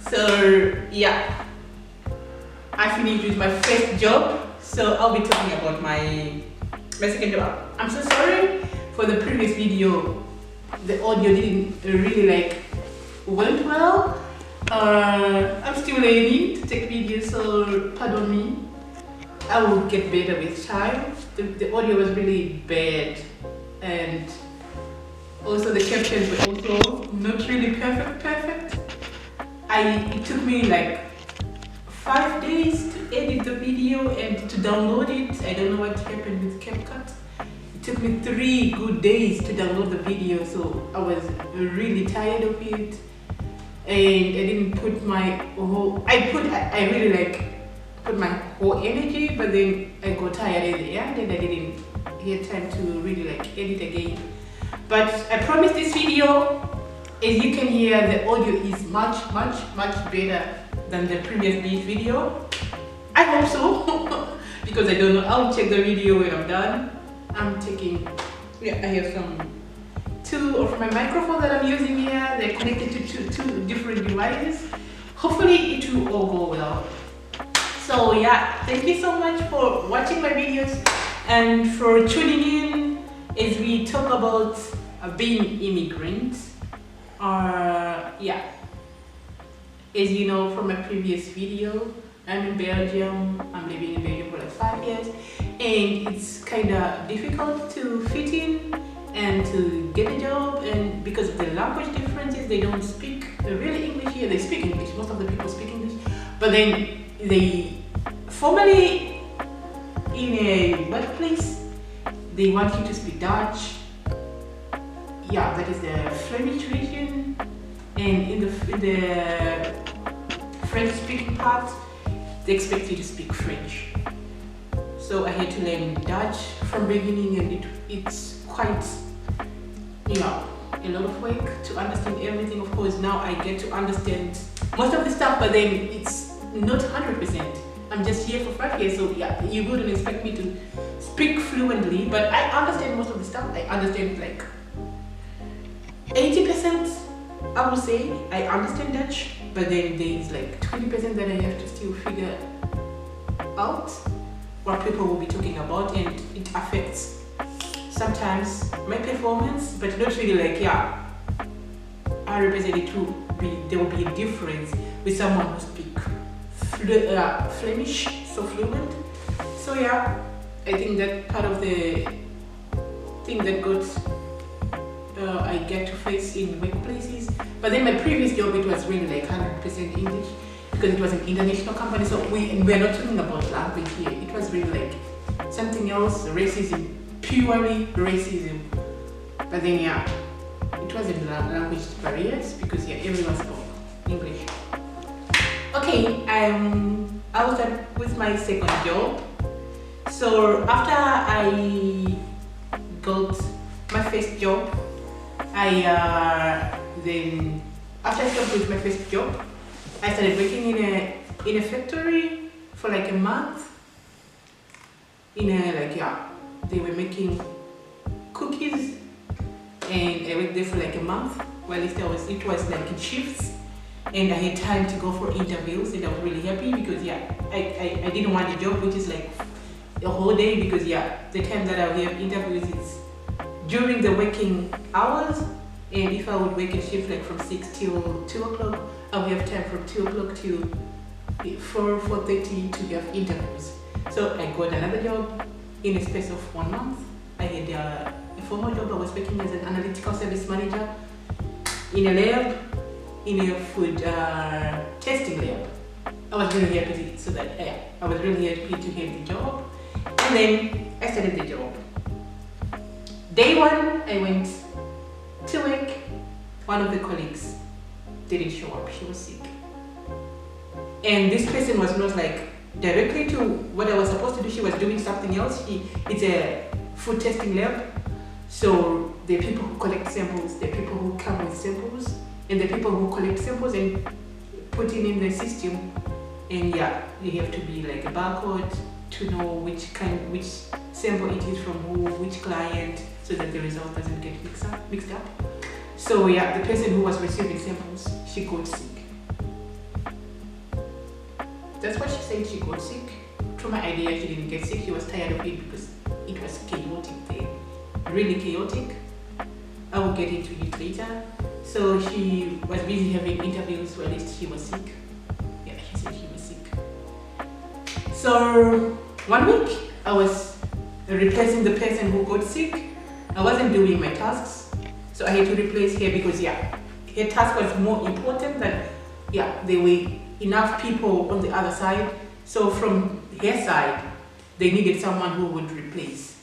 So yeah, I finished with my first job, so I'll be talking about my second job. I'm so sorry for the previous video. The audio didn't really went well. I'm still learning to take videos, so pardon me. I will get better with time. The audio was really bad, and also the captions were also not really perfect. It took me like 5 days to edit the video and to download it. I don't know what happened with CapCut. It took me 3 good days to download the video, so I was really tired of it. And I didn't put my whole, I really put my whole energy, but then I got tired at the end and I didn't get time to really edit again. But I promise this video, as you can hear, the audio is much better than the previous beat video. I hope so, because I don't know. I'll check the video when I'm done. I have two of my microphones that I'm using here. They're connected to two different devices. Hopefully it will all go well. So yeah, thank you so much for watching my videos and for tuning in as we talk about being immigrant. Yeah, as you know from my previous video, I'm in Belgium. I'm living in Belgium for 5 years, and it's kind of difficult to fit in and to get a job, and because of the language differences, they don't speak really English here. They speak English, most of the people speak English, but then they formally in a workplace they want you to speak Dutch. Yeah, that is the Flemish region, and in the French speaking part they expect you to speak French. So I had to learn Dutch from beginning, and it's quite, a lot of work to understand everything. Of course, now I get to understand most of the stuff, but then it's not 100%. I'm just here for 5 years, so yeah, you wouldn't expect me to speak fluently, but I understand most of the stuff. I understand 80%, I would say. I understand Dutch, but then there's 20% that I have to still figure out what people will be talking about, and it affects sometimes my performance, but not really 100%. There will be a difference with someone who speaks Flemish so fluent. So yeah, I think that part of the thing that I get to face in workplaces. But then my previous job, it was really 100% English, because it was an international company, so we're not talking about language here. It was really something else, racism, purely racism. But then yeah, it wasn't language barriers, because everyone spoke English. Okay, I was done with my second job. So after I got my first job, after I stopped with my first job, I started working in a factory for a month. They were making cookies, and I worked there for a month. Well, it was in shifts, and I had time to go for interviews, and I was really happy because I didn't want a job which is the whole day, because the time that I will have interviews is during the working hours, and if I would work a shift from 6 till 2 o'clock, I will have time from 2 o'clock till 4:30 to have interviews. So I got another job in a space of 1 month. I had a formal job. I was working as an analytical service manager in a lab, in a food testing lab. I was really happy I was really happy to have the job, and then I started the job. Day 1, I went to work. One of the colleagues didn't show up. She was sick, and this person was not directly to what I was supposed to do. She was doing something else. It's a food testing lab, so the people who collect samples, the people who come with samples, and the people who collect samples and put it in the system. And you have to be a barcode to know which sample it is from who, which client, so that the result doesn't get mixed up. So the person who was receiving samples, she got sick. That's what she said. She got sick. Through my idea, she didn't get sick. She was tired of it because it was chaotic there, really chaotic. I will get into it later. So she was busy having interviews, or at least she was sick. Yeah, she said she was sick. So 1 week I was replacing the person who got sick. I wasn't doing my tasks, so I had to replace her because her task was more important than there were enough people on the other side. So from her side, they needed someone who would replace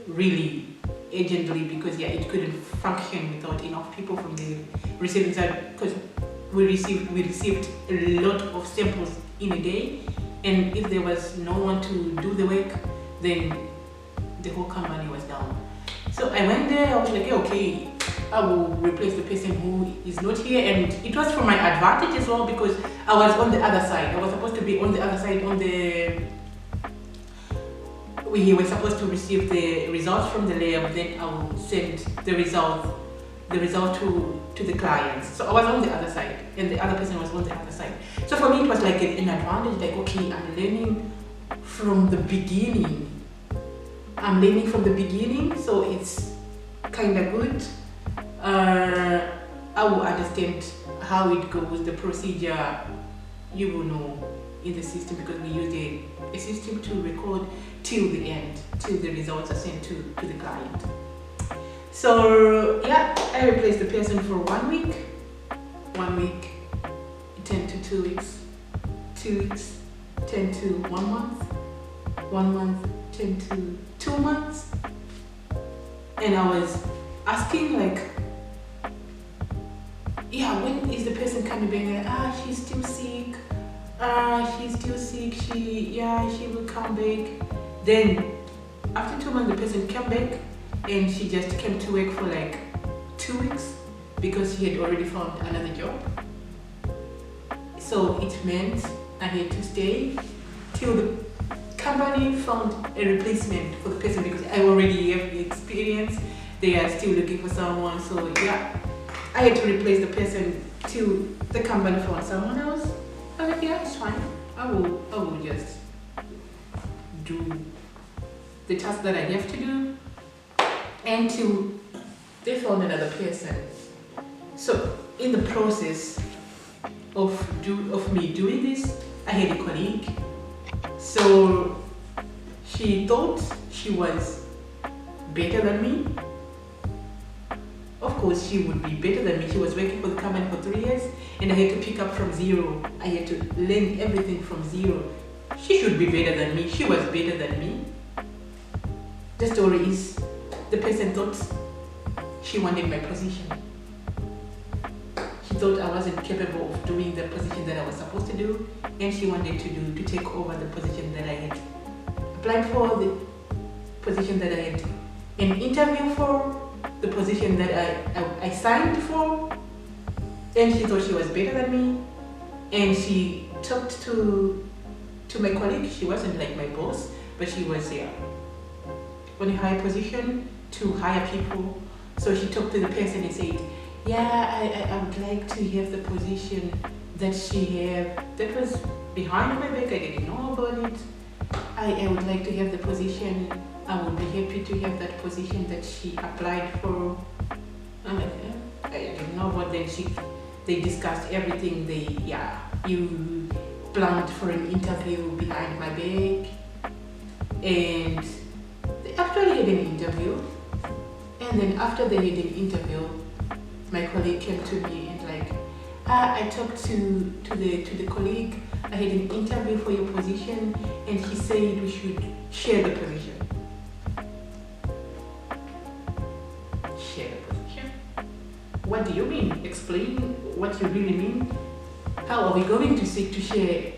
really urgently because it couldn't function without enough people from the receiving side, because we received a lot of samples in a day, and if there was no one to do the work, then the whole company was down. So I went there. I was like, okay, I will replace the person who is not here, and it was for my advantage as well because I was on the other side. I was supposed to be on the other side we were supposed to receive the results from the lab, then I will send the result to the clients. So I was on the other side and the other person was on the other side. So for me it was like an advantage, like okay, I'm learning from the beginning. So it's kind of good. I will understand how it goes, the procedure, you will know in the system, because we use a system to record till the end, till the results are sent to the client. So I replaced the person for 1 week. 1 week turned to 2 weeks. 2 weeks turned to 1 month. 1 month turned to 2 months. And I was asking like, when is the person coming back? She's still sick. She's still sick. She will come back. Then after 2 months, the person came back and she just came to work for like 2 weeks because she had already found another job. So it meant I had to stay till the company found a replacement for the person because I already have the experience. They are still looking for someone. So I had to replace the person till the company found someone else. I was like, it's fine. I will just do the task that I have to do until they found another person. So in the process of me doing this, I had a colleague. So she thought she was better than me. Of course, she would be better than me. She was working for the company for 3 years and I had to pick up from zero. I had to learn everything from zero. She should be better than me. She was better than me. The story is, the person thought she wanted my position. She thought I wasn't capable of doing the position that I was supposed to do, and she wanted to take over the position that I had applied for, the position that I had an interview for, the position that I signed for, and she thought she was better than me. And she talked to my colleague. She wasn't like my boss, but she was on a high position to hire people. So she talked to the person and said, I would like to have the position that she have. That was behind my back. I didn't know about it. I would like to have the position. I would be happy to have that position that she applied for. I'm like, I didn't know, but then they discussed everything. You planned for an interview behind my back, and they actually had an interview. And then after they had an interview, my colleague came to me and like, I talked to the colleague. I had an interview for your position, and he said we should share the position. Share the position? What do you mean? Explain what you really mean. How are we going to share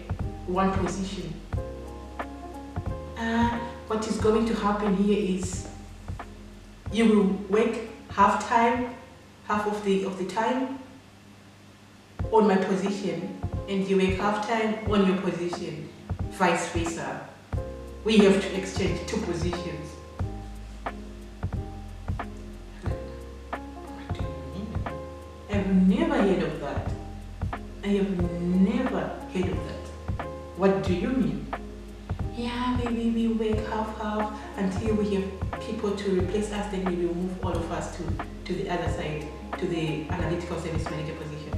one position? What is going to happen here is you will work half of the time on my position, and you work half time on your position, vice versa. We have to exchange 2 positions. What do you mean? I've never heard of that. I have never heard of that. what do you mean? Yeah, maybe we work half until we have people to replace us, then we will move all of us to the other side, to the analytical service manager position.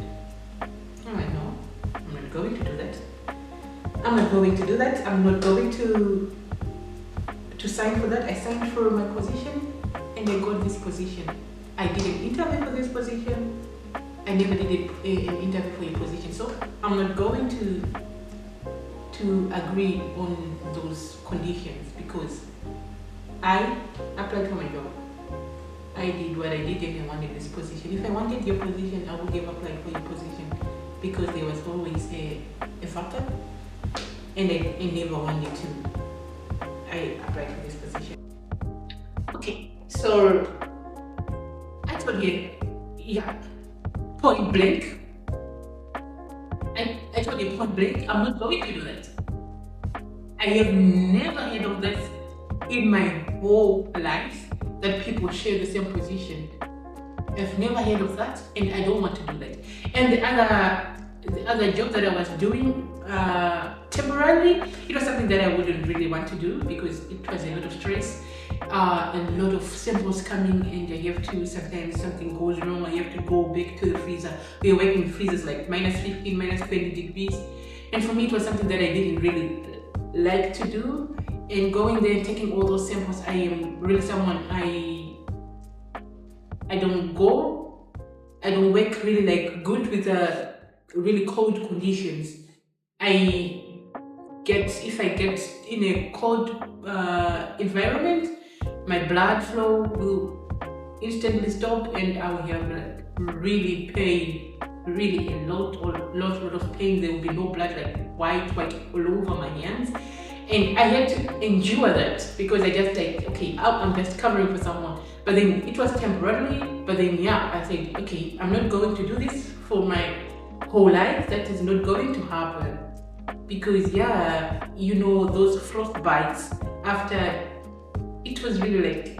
I'm like, no, I'm not going to do that. I'm not going to do that. I'm not going to sign for that. I signed for my position and I got this position. I did an interview for this position. I never did an interview for a position. So I'm not going to agree on those conditions because I applied for my job. I did what I did and I wanted this position. If I wanted your position, I would have applied for your position because there was always a factor and I never wanted to. I applied for this position. Okay, so I told you, yeah, point blank. I told you point blank, I'm not going to do that. I have never heard of that in my whole life, that people share the same position. I've never heard of that and I don't want to do that. And the other job that I was doing temporarily, it was something that I wouldn't really want to do because it was a lot of stress, a lot of samples coming and I have to, sometimes something goes wrong, I have to go back to the freezer. We are working in freezers like -15, -20 degrees. And for me, it was something that I didn't really like to do. And going there and taking all those samples, I am really someone, I don't work really like good with really cold conditions. If I get in a cold environment, my blood flow will instantly stop and I will have like really pain, really a lot of pain. There will be no blood, like white all over my hands. And I had to endure that because I just like, okay, I'm just covering for someone. But then it was temporarily, but then yeah, I said, okay, I'm not going to do this for my whole life. That is not going to happen. Because yeah, you know, those frost bites after, it was really like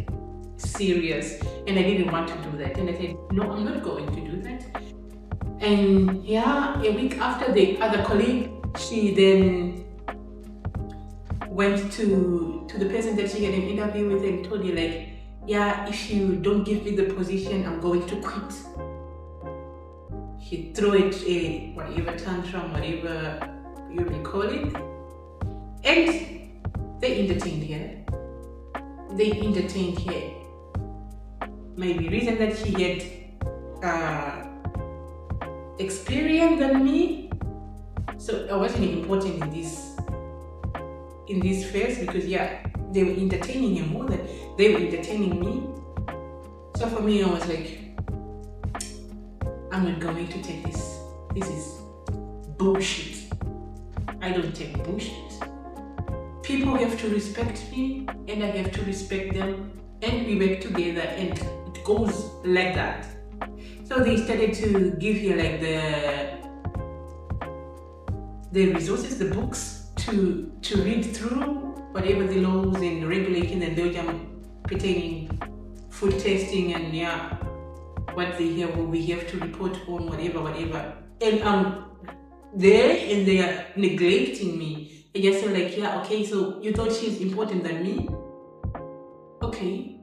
serious and I didn't want to do that. And I said, no, I'm not going to do that. And yeah, a week after, the other colleague, she then went to the person that she had an interview with and told her like, yeah, if you don't give me the position, I'm going to quit. She threw it a whatever tantrum, whatever you may call it. And they entertained her. Maybe reason that she had experience than me. So I wasn't important in this phase because yeah, they were entertaining her more than they were entertaining me. So for me, I was like, I'm not going to take this. This is bullshit. I don't take bullshit. People have to respect me and I have to respect them and we work together and it goes like that. So they started to give you like the resources, the books to read through, whatever the laws and regulations in Belgium pertaining food testing and yeah, what we have to report on, whatever. And I'm there and they are neglecting me. I just feel like, yeah, okay, so you thought she's important than me? Okay,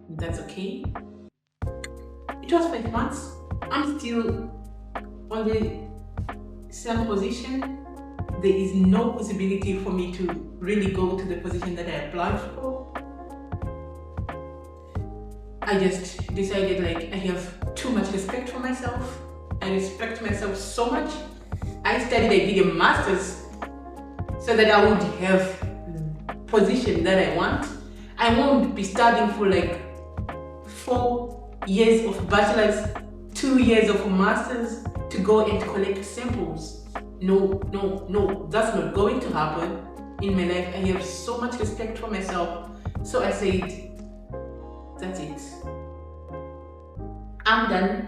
that's okay. It was 5 months. I'm still on the same position. There is no possibility for me to really go to the position that I applied for. I just decided like I have too much respect for myself. I respect myself so much. I did a master's so that I would have position that I want. I won't be studying for like 4 years of bachelor's, 2 years of master's to go and collect samples. No, that's not going to happen in my life. I have so much respect for myself. So I said, that's it. I'm done.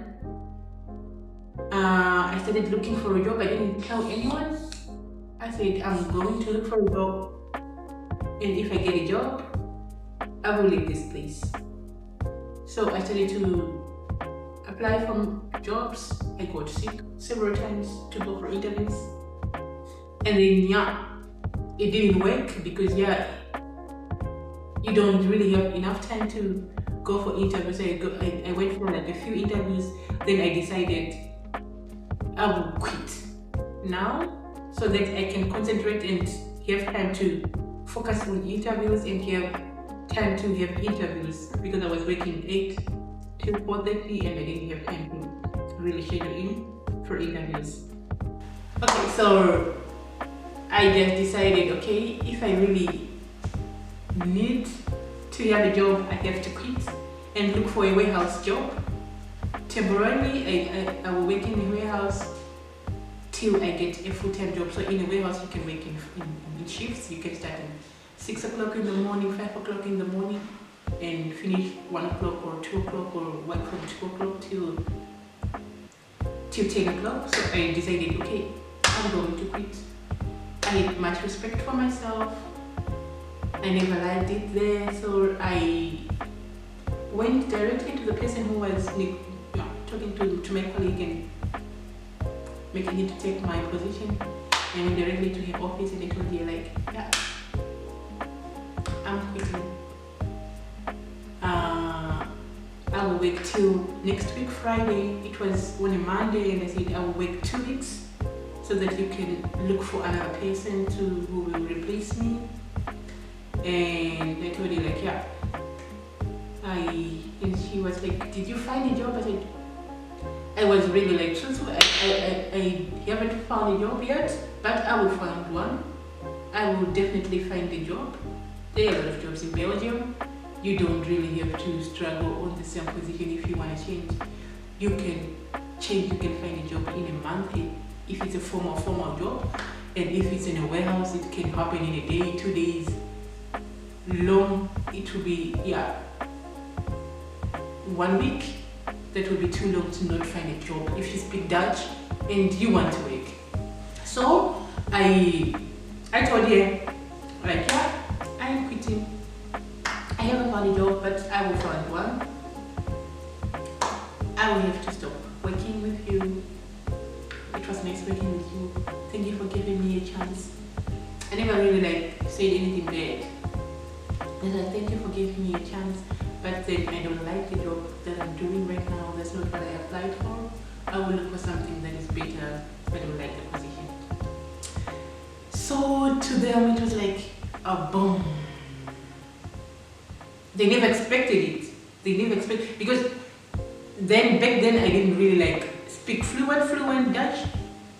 I started looking for a job. I didn't tell anyone. I said, I'm going to look for a job. And if I get a job, I will leave this place. So I started to apply for jobs. I got sick several times to go for interviews. And then yeah, it didn't work because you don't really have enough time to go for interviews. I went for like a few interviews, then I decided I will quit now so that I can concentrate and have time to focus on interviews and have time to have interviews, because I was working 8 till 4:30 and I didn't have time to really schedule in for interviews. Okay, so I just decided, okay, if I really need to have a job, I have to quit and look for a warehouse job. Temporarily, I will work in a warehouse till I get a full-time job. So in a warehouse, you can work in shifts. You can start at 6 o'clock in the morning, 5 o'clock in the morning, and finish 1 o'clock or 2 o'clock, or work from 2 o'clock till 10 o'clock. So I decided, okay, I'm going to quit. I had much respect for myself. I never liked it there, so I went directly to the person who was talking to my colleague and making it to take my position. I went directly to her office and I told her, like, yeah, I'm quitting. I will work till next week Friday. It was on a Monday, and I said I will work 2 weeks so that you can look for another person who will replace me. And I told her, like, yeah. And she was like, did you find a job? I said, I was really like, truthful, I haven't found a job yet, but I will find one. I will definitely find a job. There are a lot of jobs in Belgium. You don't really have to struggle on the same position if you want to change. You can change, you can find a job in a month if it's a formal job. And if it's in a warehouse, it can happen in a day, 2 days. Long, it will be, 1 week. That will be too long to not find a job if you speak Dutch and you want to work. So I told her, like, yeah, I am quitting. I haven't found a job, but I will find one. I will have to stop working with you. It was nice working with you. Thank you for giving me a chance. I never really said anything bad. I said, thank you for giving me a chance, but then I don't like the job that I'm doing right now. That's not what I applied for. I will look for something that is better. I don't like the position. So to them it was like a boom. They never expected it. They never expected, because back then I didn't really speak fluent Dutch.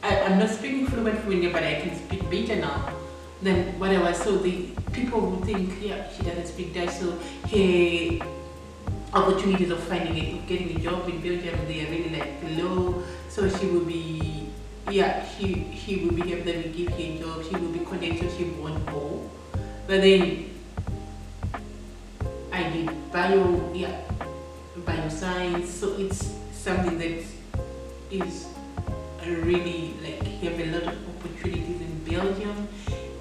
I'm not speaking fluent yet, but I can speak better now than what I was. So the people would think, yeah, she doesn't speak Dutch, so her opportunities of getting a job in Belgium, they are really low. So she will be, she will be happy that we give her a job. She will be connected. She won't go. But then I did bioscience, so it's something that is really have a lot of opportunities in Belgium.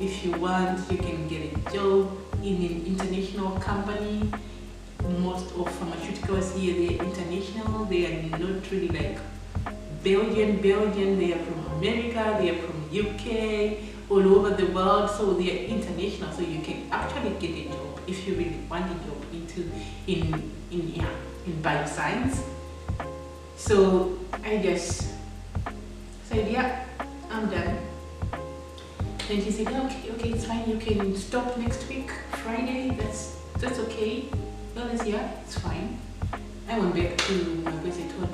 If you want, you can get a job in an international company. Most of pharmaceuticals here, they are international. They are not really Belgian. They are from America, they are from UK, all over the world. So they are international. So you can actually get a job if you really want a job in bioscience. So I just said, yeah, I'm done. And she said, okay, it's fine. You can stop next week, Friday. That's okay. Well, it's fine. I went back to my place. I told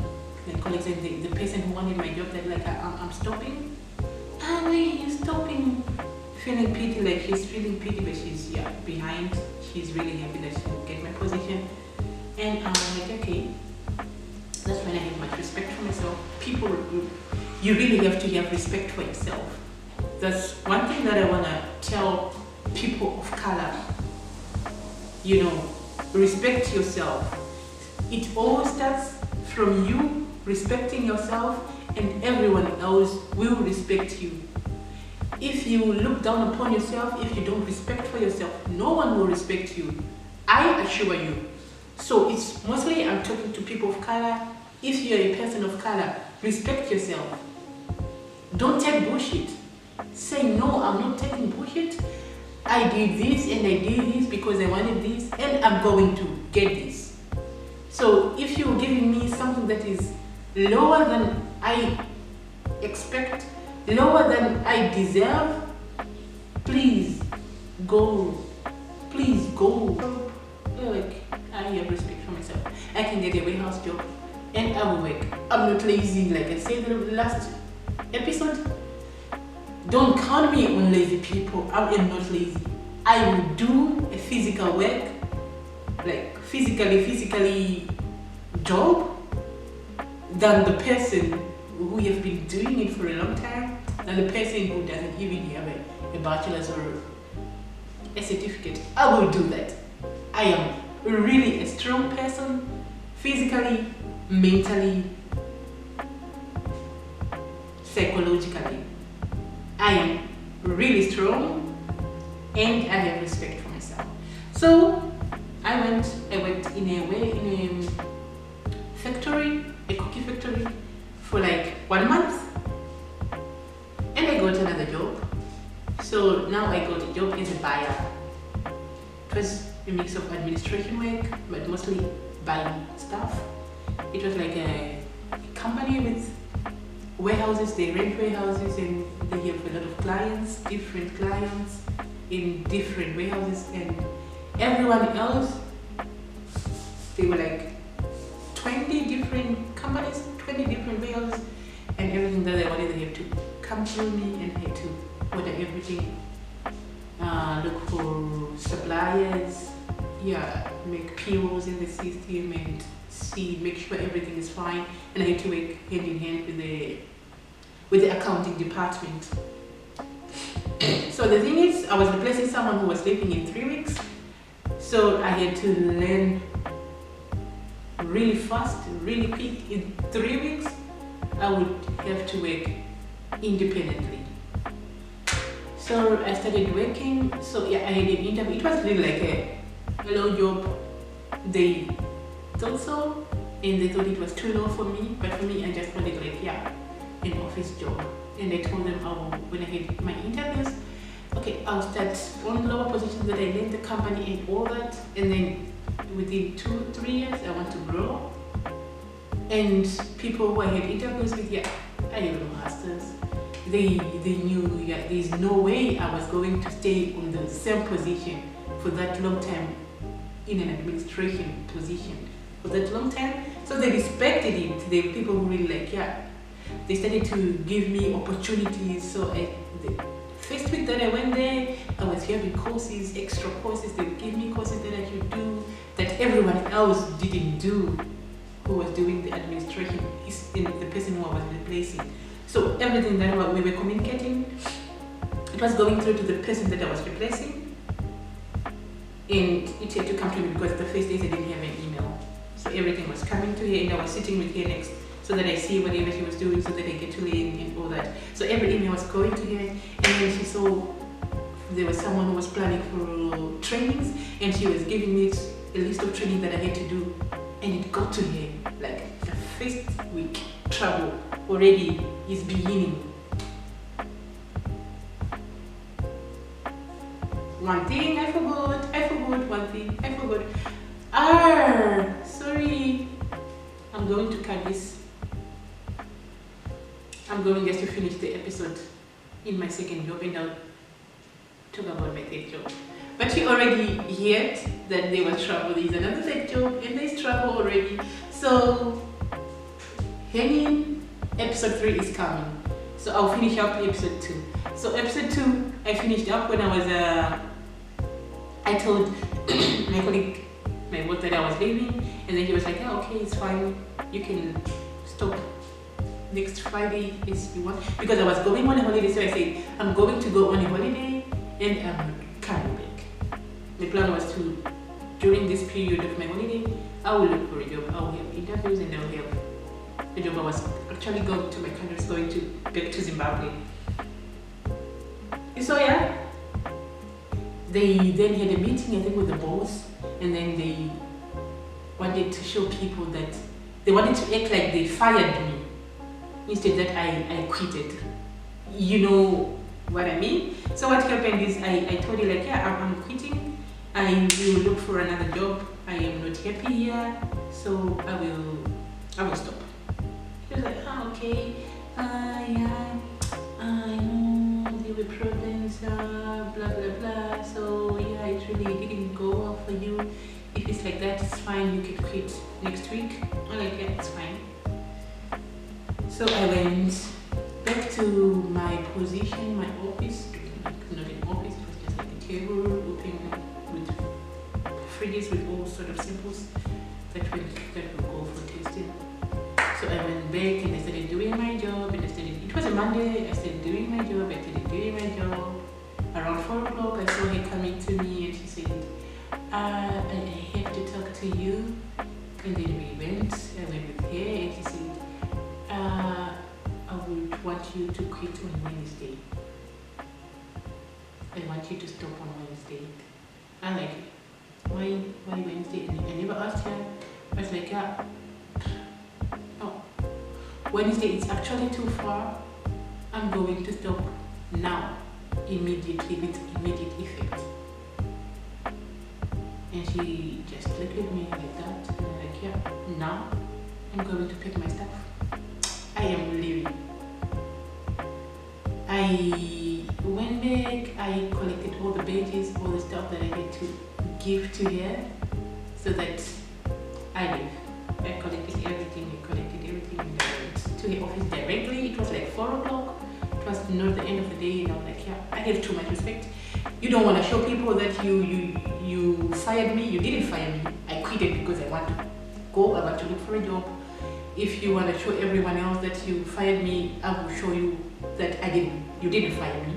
my colleagues and the person who wanted my job that I'm stopping. Ah, wait, you're stopping? Feeling pity, she's feeling pity, but she's behind. She's really happy that she will get my position. And I'm like, okay. That's when I have much respect for myself. People, you really have to have respect for yourself. That's one thing that I want to tell people of color. Respect yourself. It all starts from you respecting yourself, and everyone else will respect you. If you look down upon yourself, if you don't respect for yourself, no one will respect you. I assure you. So it's mostly I'm talking to people of color. If you're a person of color, respect yourself. Don't take bullshit. Say no, I'm not taking bullshit. I did this and I did this because I wanted this and I'm going to get this. So if you're giving me something that is lower than I expect, lower than I deserve, please go. Please go. Like, I have respect for myself. I can get a warehouse job and I will work. I'm not lazy, like I said in the last episode. Don't count me on lazy people. I am not lazy. I will do a physical work, like physically job, than the person who have been doing it for a long time, than the person who doesn't even have a bachelor's or a certificate. I will do that. I am really a strong person, physically, mentally, psychologically. I am really strong and I have respect for myself. So I worked in a factory, a cookie factory, for like 1 month, and I got another job. So now I got a job as a buyer. It was a mix of administration work, but mostly buying stuff. It was like a company with warehouses. They rent warehouses and they have a lot of clients, different clients in different warehouses, and everyone else, they were like 20 different companies, 20 different warehouses, and everything that they wanted, they have to come through me and I had to order everything, look for suppliers, make POs in the system and make sure everything is fine, and I had to work hand in hand with the accounting department. So the thing is, I was replacing someone who was leaving in 3 weeks, so I had to learn really fast, really quick. In 3 weeks, I would have to work independently. So I started working. So I had an interview. It was really like a low job. They thought so, and they thought it was too low for me. But for me, I just wanted an office job. And I told them, when I had my interviews, okay, I'll start on lower positions that I learned the company and all that, and then within 2-3 years I want to grow. And people who I had interviews with, I have a master's. They knew there's no way I was going to stay on the same position for that long time, in an administration position for that long time. So they respected it. They were people who really they started to give me opportunities. So the first week that I went there, I was having courses, extra courses. They would give me courses that I should do that everyone else didn't do, who was doing the administration, is the person who I was replacing. So everything that we were communicating, it was going through to the person that I was replacing, and it had to come to me because the first days I didn't have an email. So everything was coming to her, and I was sitting with her next, so that I see whatever she was doing, so that I get to learn and all that. So every email was going to her, and then she saw there was someone who was planning for trainings, and she was giving me a list of training that I had to do, and it got to her like the first week. Trouble already is beginning. One thing I forgot one thing I forgot. Sorry. I'm going to cut this. I'm going just to finish the episode in my second job, and I'll talk about my third job. But you already heard that there was trouble. There's another third job and there's trouble already. So hang in, episode 3 is coming. So I'll finish up episode 2. So episode 2, I finished up when I was, I told my colleague, my boss, that I was leaving, and then he was like, okay, it's fine, you can stop next Friday if you want, because I was going on a holiday. So I said, I'm going to go on a holiday and I'm coming back. The plan was to, during this period of my holiday, I will look for a job, I will have interviews, and I will have a job. I was actually going to my country, going back to Zimbabwe. So they then had a meeting, I think, with the boss, and then they wanted to show people that they wanted to act like they fired me instead that I quitted. You know, what I mean? So what happened is I told her like, yeah, I'm quitting. I will look for another job. I am not happy here, so I will stop. She was like, okay, yeah, I know there were problems, blah blah blah. So yeah, it really didn't go well for you. If it's like that, it's fine. You can quit next week. I'm like, yeah, it's fine. So I went back to my position, my office. Not an office, it was just like a table, open with fridges with all sort of samples that will go for tasting. So I went back and I started doing my job, and it was a Monday. I started doing my job. Around 4 o'clock, I saw her coming to me and she said, I have to talk to you. And then I went with her and she said, I would want you to quit on Wednesday. I want you to stop on Wednesday. I'm like, why Wednesday? And I never asked her. I was like, yeah, no. Wednesday is actually too far. I'm going to stop now, immediately, with immediate effect. And she just looked at me like that. And I'm like, yeah, now I'm going to pick my stuff. I am leaving. I went back, I collected all the badges, all the stuff that I had to give to her so that I leave. I collected everything and I went to her office directly. It was like 4 o'clock. It was not the end of the day, and I was like, yeah, I have too much respect. You don't want to show people that you fired me. You didn't fire me. I quitted because I want to go, I want to look for a job. If you want to show everyone else that you fired me, I will show you that you didn't fire me.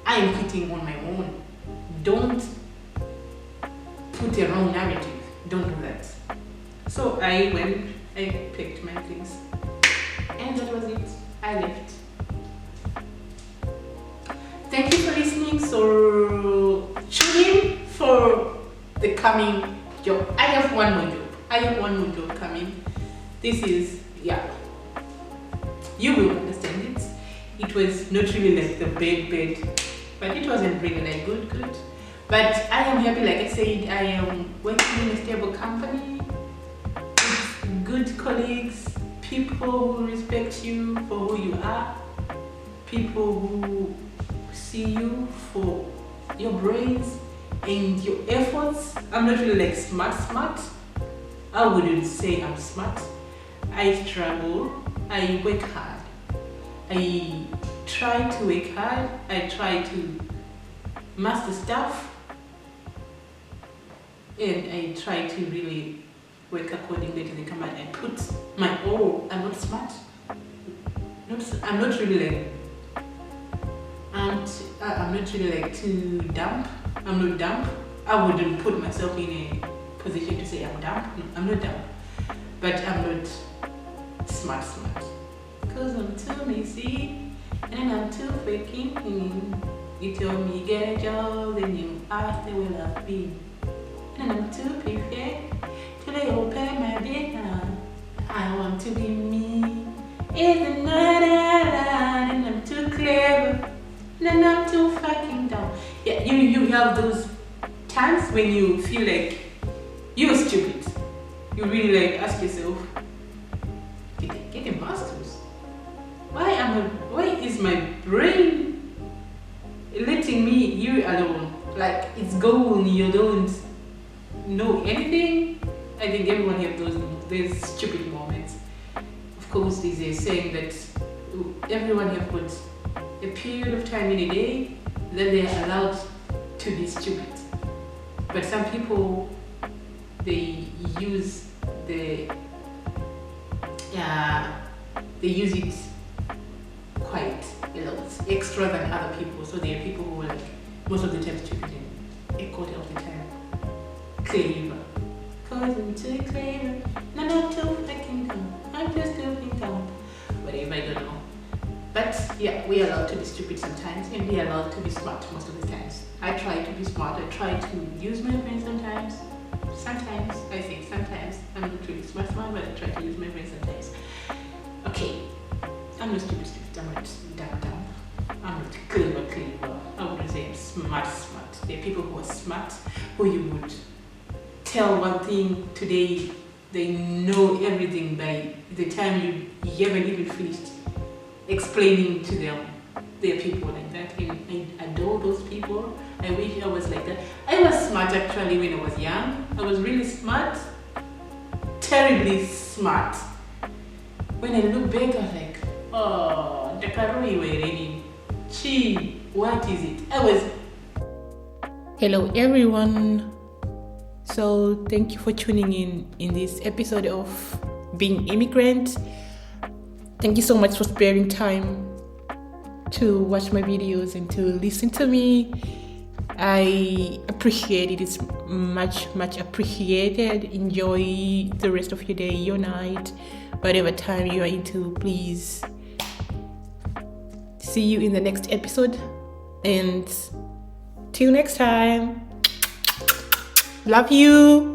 I am quitting on my own. Don't put a wrong narrative. Don't do that. So I went, I picked my things, and that was it. I left. Thank you for listening. So tune in for the coming job. I have one more job coming. This is, yeah, you will understand it. It was not really like the bed, but it wasn't really like good. But I am happy, like I said, I am working in a stable company with good colleagues, people who respect you for who you are, people who see you for your brains and your efforts. I'm not really like smart. I wouldn't say I'm smart. I struggle, I work hard. I try to work hard, I try to master stuff, and I try to really work accordingly to the command. I put my all. I'm not smart. I'm not really like, I'm not really like too dumb. I'm not dumb. I wouldn't put myself in a position to say I'm dumb. No, I'm not dumb, but I'm not smart. Cause I'm too lazy and I'm too faking. You told me get a job, then you asked where I've been. And I'm too perfect till I open my dinner. I want to be me. It's another line, and I'm too clever, and I'm too fucking dumb. Yeah, you have those times when you feel like you're stupid. You really like ask yourself, did I get a master's? Why is my brain letting me you alone? Like it's gone, you don't know anything. I think everyone has those stupid moments. Of course, there's a saying that everyone has got a period of time in a day that they are allowed to be stupid. But some people, they use it quite a lot, extra than other people. So there are people who are like most of the time stupid and a quarter of the time clever. Cause I'm too clever, no, I'm too fucking dumb. I'm just too dumb. Whatever, I don't know. But yeah, we are allowed to be stupid sometimes, and we are allowed to be smart most of the times. I try to be smart. I try to use my brain sometimes. Sometimes, I think sometimes. I'm not really smart, but I try to use my brain sometimes. Okay, I'm not stupid. I'm not dumb. I'm not clever. I wouldn't say I'm smart. There are people who are smart, who you would tell one thing today, they know everything by the time you haven't even finished explaining to them. There are people like that, and I adore those people. I wish I was like that. I was smart actually when I was young. I was really smart, terribly smart. When I look back, I was like, oh, the career you were reading. Gee, what is it? Hello everyone. So thank you for tuning in this episode of Being Immigrant. Thank you so much for sparing time to watch my videos and to listen to me. I appreciate it. It's much appreciated. Enjoy the rest of your day, your night, whatever time you are into. Please see you in the next episode, and till next time, love you.